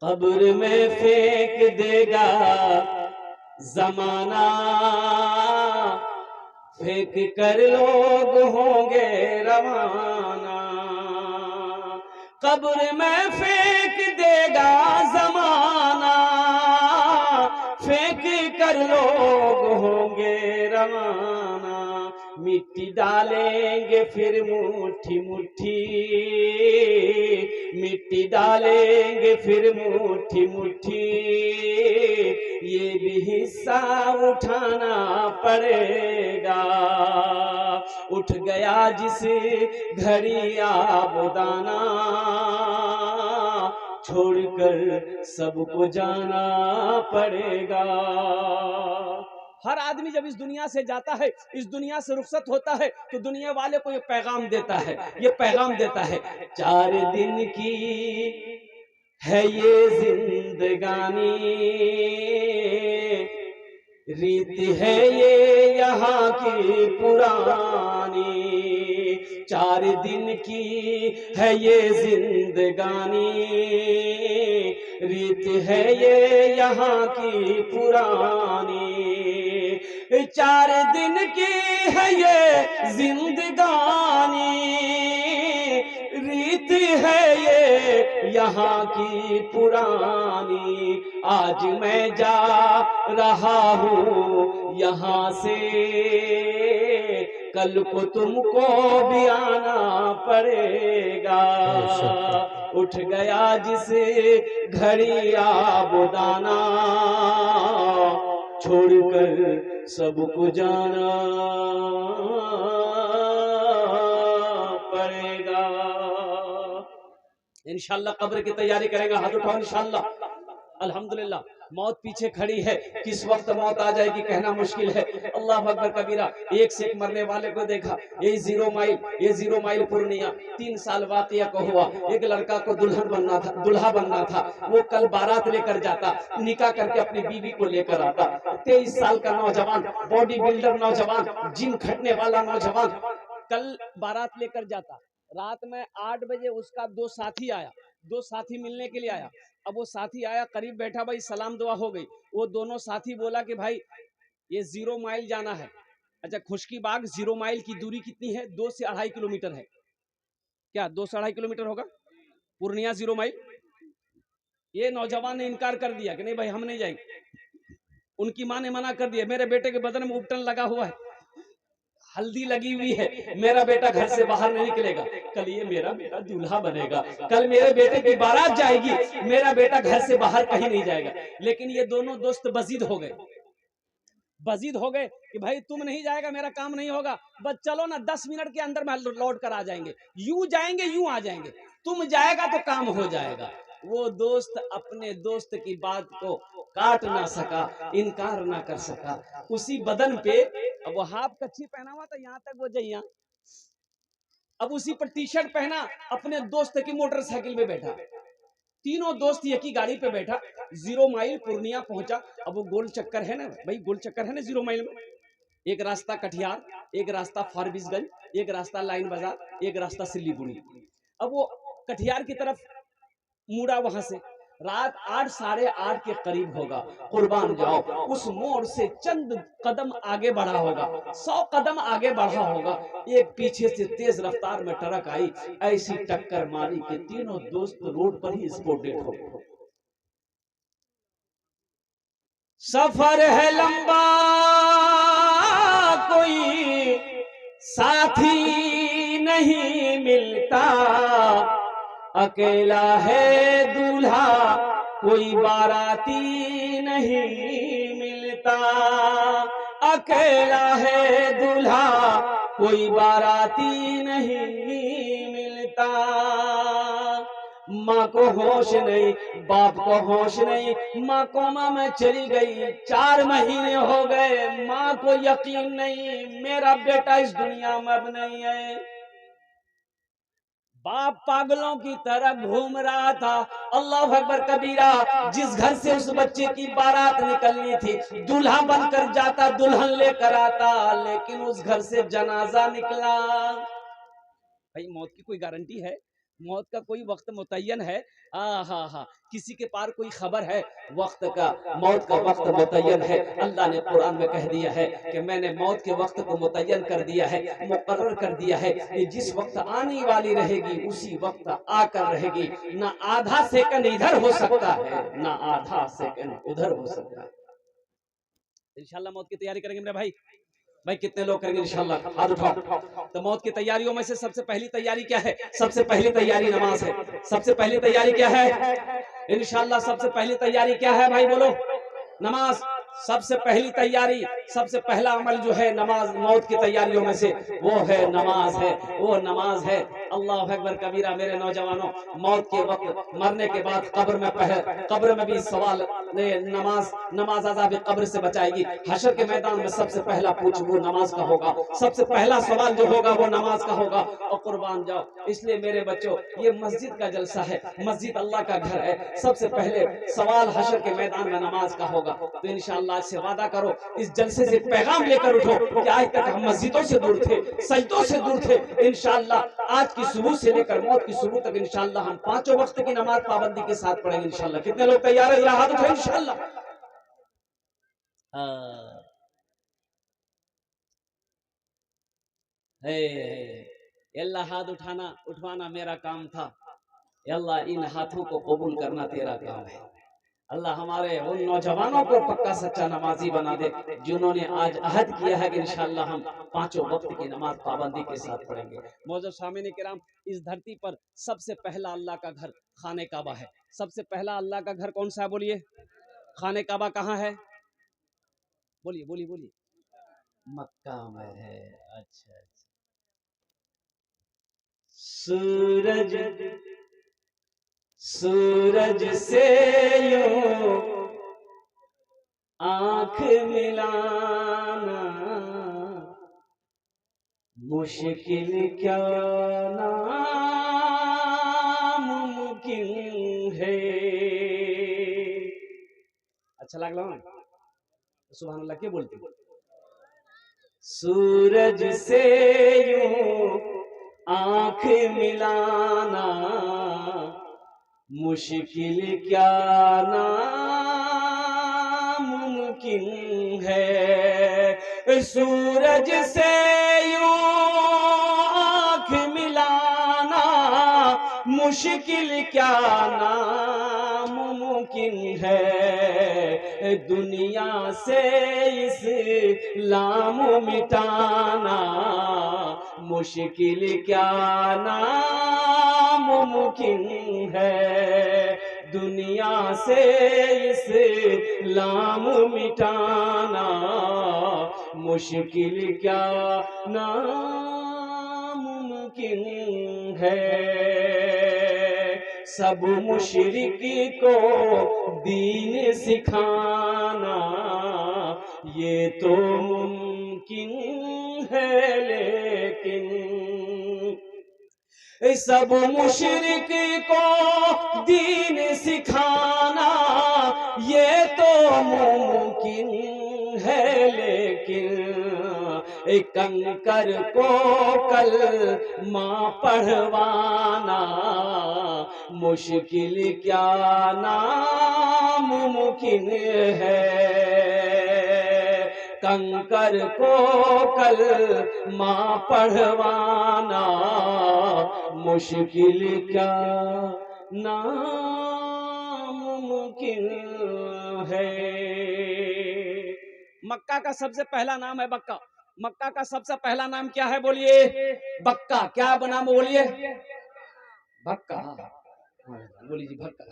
कब्र में फेंक देगा जमाना, फेंक कर लोग होंगे रवाना। कब्र में फेंक देगा जमाना, फेंक कर लोग होंगे रवाना। मिट्टी डालेंगे फिर मुट्ठी मुट्ठी, मिट्टी डालेंगे फिर मुट्ठी मुट्ठी। ये भी हिस्सा उठाना पड़ेगा। उठ गया जिस घड़ी आबोदाना, छोड़कर सबको जाना पड़ेगा। हर आदमी जब इस दुनिया से जाता है, इस दुनिया से रुखसत होता है, तो दुनिया वाले को ये पैगाम देता है, ये पैगाम देता है, 4 दिन की है ये जिंदगानी, रीत है ये यहाँ की पुरानी। 4 दिन की है ये जिंदगानी, रीत है ये यहाँ की पुरानी। 4 दिन की है ये जिंदगानी, रीत है ये यहाँ की पुरानी। आज मैं जा रहा हूँ यहाँ से, कल को तुमको भी आना पड़ेगा। उठ गया जिस घड़ी आबोदाना, छोड़कर सबको जाना पड़ेगा। इंशाअल्लाह कब्र की तैयारी करेगा, हाथ उठाओ इंशाअल्लाह। अल्हम्दुलिल्लाह मौत पीछे खड़ी है, किस वक्त मौत आ जाएगी कहना मुश्किल है। अल्लाह अकबर कबीरा। एक से एक मरने वाले को देखा। ये 0 माइल पूर्णिया 3 साल वाकया को हुआ। एक लड़का को दुल्हा बनना था। वो कल बारात लेकर जाता, निकाह करके अपनी बीवी को लेकर आता। 23 साल का नौजवान, बॉडी बिल्डर नौजवान, जिम खटने वाला नौजवान, कल बारात लेकर जाता। रात में 8 बजे उसका 2 साथी आया, 2 साथी मिलने के लिए आया। अब वो साथी आया, करीब बैठा, भाई सलाम दुआ हो गई। वो दोनों साथी बोला कि भाई ये 0 माइल जाना है। अच्छा, खुशकी बाग 0 माइल की दूरी कितनी है? 2 से 2.5 किलोमीटर है। क्या 2 से 2.5 किलोमीटर होगा पूर्णिया 0 माइल? ये नौजवान ने इनकार कर दिया कि नहीं भाई हम नहीं जाएंगे। उनकी माँ ने मना कर दिया, मेरे बेटे के बदन में उपटन लगा हुआ है, हल्दी लगी हुई है, मेरा बेटा घर से बाहर नहीं निकलेगा। कल ये मेरा बेटा दूल्हा बनेगा, कल मेरे बेटे की बारात जाएगी, मेरा बेटा घर से बाहर कहीं नहीं जाएगा। लेकिन ये दोनों दोस्त बजीद हो गए कि भाई तुम नहीं जाएगा मेरा काम नहीं होगा, बस चलो ना 10 मिनट के अंदर में लौट कर आ जाएंगे, यूं जाएंगे यूं आ जाएंगे, तुम जाएगा तो काम हो जाएगा। वो दोस्त अपने दोस्त की बात को काट ना सका, इनकार ना कर सका। उसी बदन पे अब वो हाफ कच्छी पहना हुआ था, यहाँ तक वो जइया, अब उसी पर टी-शर्ट पहना, अपने दोस्त की मोटरसाइकिल पे बैठा। तीनों दोस्त एक ही गाड़ी पे बैठा, 0 माइल पूर्णिया पहुंचा। अब वो गोल चक्कर है ना भाई, गोल चक्कर है ना 0 माइल में। एक रास्ता कटिहार, एक रास्ता फारबिसगंज, एक रास्ता लाइन बाजार, एक रास्ता सिल्लीगुड़ी। अब वो कटिहार की तरफ मुड़ा, वहां से रात 8 साढ़े 8 के करीब होगा। कुर्बान जाओ, उस मोड़ से चंद कदम आगे बढ़ा होगा, 100 कदम आगे बढ़ा होगा, एक पीछे से तेज रफ्तार में ट्रक आई, ऐसी टक्कर मारी कि तीनों दोस्त रोड पर ही स्पॉट डेड हो गए। सफर है लंबा, कोई साथी नहीं मिलता, अकेला है दूल्हा कोई बाराती नहीं मिलता, अकेला है दूल्हा कोई बाराती नहीं मिलता। माँ को होश नहीं, बाप को होश नहीं, माँ कोमा में चली गई, 4 महीने हो गए, माँ को यकीन नहीं मेरा बेटा इस दुनिया में अब नहीं है। बाप पागलों की तरह घूम रहा था। अल्लाह अकबर कबीरा। जिस घर से उस बच्चे की बारात निकलनी थी, दूल्हा बनकर जाता, दुल्हन लेकर आता, लेकिन उस घर से जनाजा निकला। भाई मौत की कोई गारंटी है? मौत का कोई वक्त मुतय्यन है? हाँ हाँ, किसी के पार कोई खबर है वक्त का, मौत का वक्त मुतय्यन है। अल्लाह ने कुरान में कह दिया है कि मैंने मौत के वक्त को मुतय्यन कर दिया है, मुकर्रर कर दिया है। ये जिस वक्त आने वाली रहेगी उसी वक्त आकर रहेगी। ना आधा सेकंड इधर हो सकता है, ना आधा सेकंड उधर हो सकता है। इंशाल्लाह मौत की तैयारी करेंगे मेरे भाई। भाई कितने लोग करेंगे इंशाल्लाह? हाथ उठाओ। तो मौत की तैयारियों में से सबसे पहली तैयारी क्या है? सबसे पहली तैयारी नमाज है। सबसे पहली तैयारी क्या है? इंशाल्लाह सबसे पहली तैयारी क्या है भाई बोलो? नमाज। सबसे पहली तैयारी, सबसे पहला अमल जो है नमाज, मौत की तैयारियों में से वो है नमाज है, वो नमाज है। अल्लाह अकबर कबीरा। मेरे नौजवानों, मौत के वक्त मरने के बाद कब्र में भी सवाल, नमाज, नमाज अज़ाब कब्र से बचाएगी। हशर के मैदान में सबसे पहला पूछ वो नमाज का होगा। सबसे पहला सवाल जो होगा वो नमाज का होगा। और कुर्बान जाओ। इसलिए मेरे बच्चों, ये मस्जिद का जलसा है, मस्जिद अल्लाह का घर है। सबसे पहले सवाल हशर के मैदान में नमाज का होगा। तो इंशाअल्लाह आज से वादा करो, इस जलसे से पैगाम लेकर उठो कि आज तक हम मस्जिदों से दूर थे, सजदों से दूर थे। इंशाअल्लाह आज की सुबह से लेकर मौत की सुबह तक इंशाअल्लाह हम पांचों वक्त की नमाज पाबंदी के साथ पढ़ेंगे इंशाअल्लाह। कितने लोग तैयार है? हाथ उठाओ इंशाअल्लाह। अल्लाह हाथ उठवाना मेरा काम था। अल्लाह इन हाथों को कबूल करना तेरा काम है। अल्लाह हमारे उन नौजवानों को पक्का सच्चा नमाजी बना दे जिन्होंने आज अहद किया है कि इंशाअल्लाह हम पांचों वक्त की नमाज पाबंदी के साथ पढ़ेंगे। मौजूद सामीन किराम, इस धरती पर सबसे पहला अल्लाह का घर खाने काबा है। सबसे पहला अल्लाह का घर कौन सा है बोलिए? खाने काबा कहाँ है? बोलिए बोलिए बोलिए। मक्का में है। अच्छा अच्छा। सूरज सूरज से यूं आंख मिलाना मुश्किल क्या नामुमकिन है। अच्छा लगला ना? सुभान अल्लाह के बोलते? सूरज से यूं आंख मिलाना मुश्किल क्या नामुमकिन है। सूरज से यूं आंख मिलाना मुश्किल क्या नामुमकिन है। दुनिया से इस्लाम मिटाना मुश्किल क्या नामुमकिन है। दुनिया से इस्लाम मिटाना मुश्किल क्या नामुमकिन है। सब मुशरिक को दीन सिखाना ये तो मुमकिन है, लेकिन सब मुशरिक को दीन सिखाना ये तो मुमकिन है, लेकिन कंकर को कलमा पढ़वाना मुश्किल क्या नामुमकिन है। कंकर को कलमा पढ़वाना मुश्किल क्या नामुमकिन है। मक्का का सबसे पहला नाम है बक्का। मक्का का सबसे पहला नाम क्या है बोलिए? बक्का। क्या नाम बोलिए? भक्का। बोलिए जी भक्का।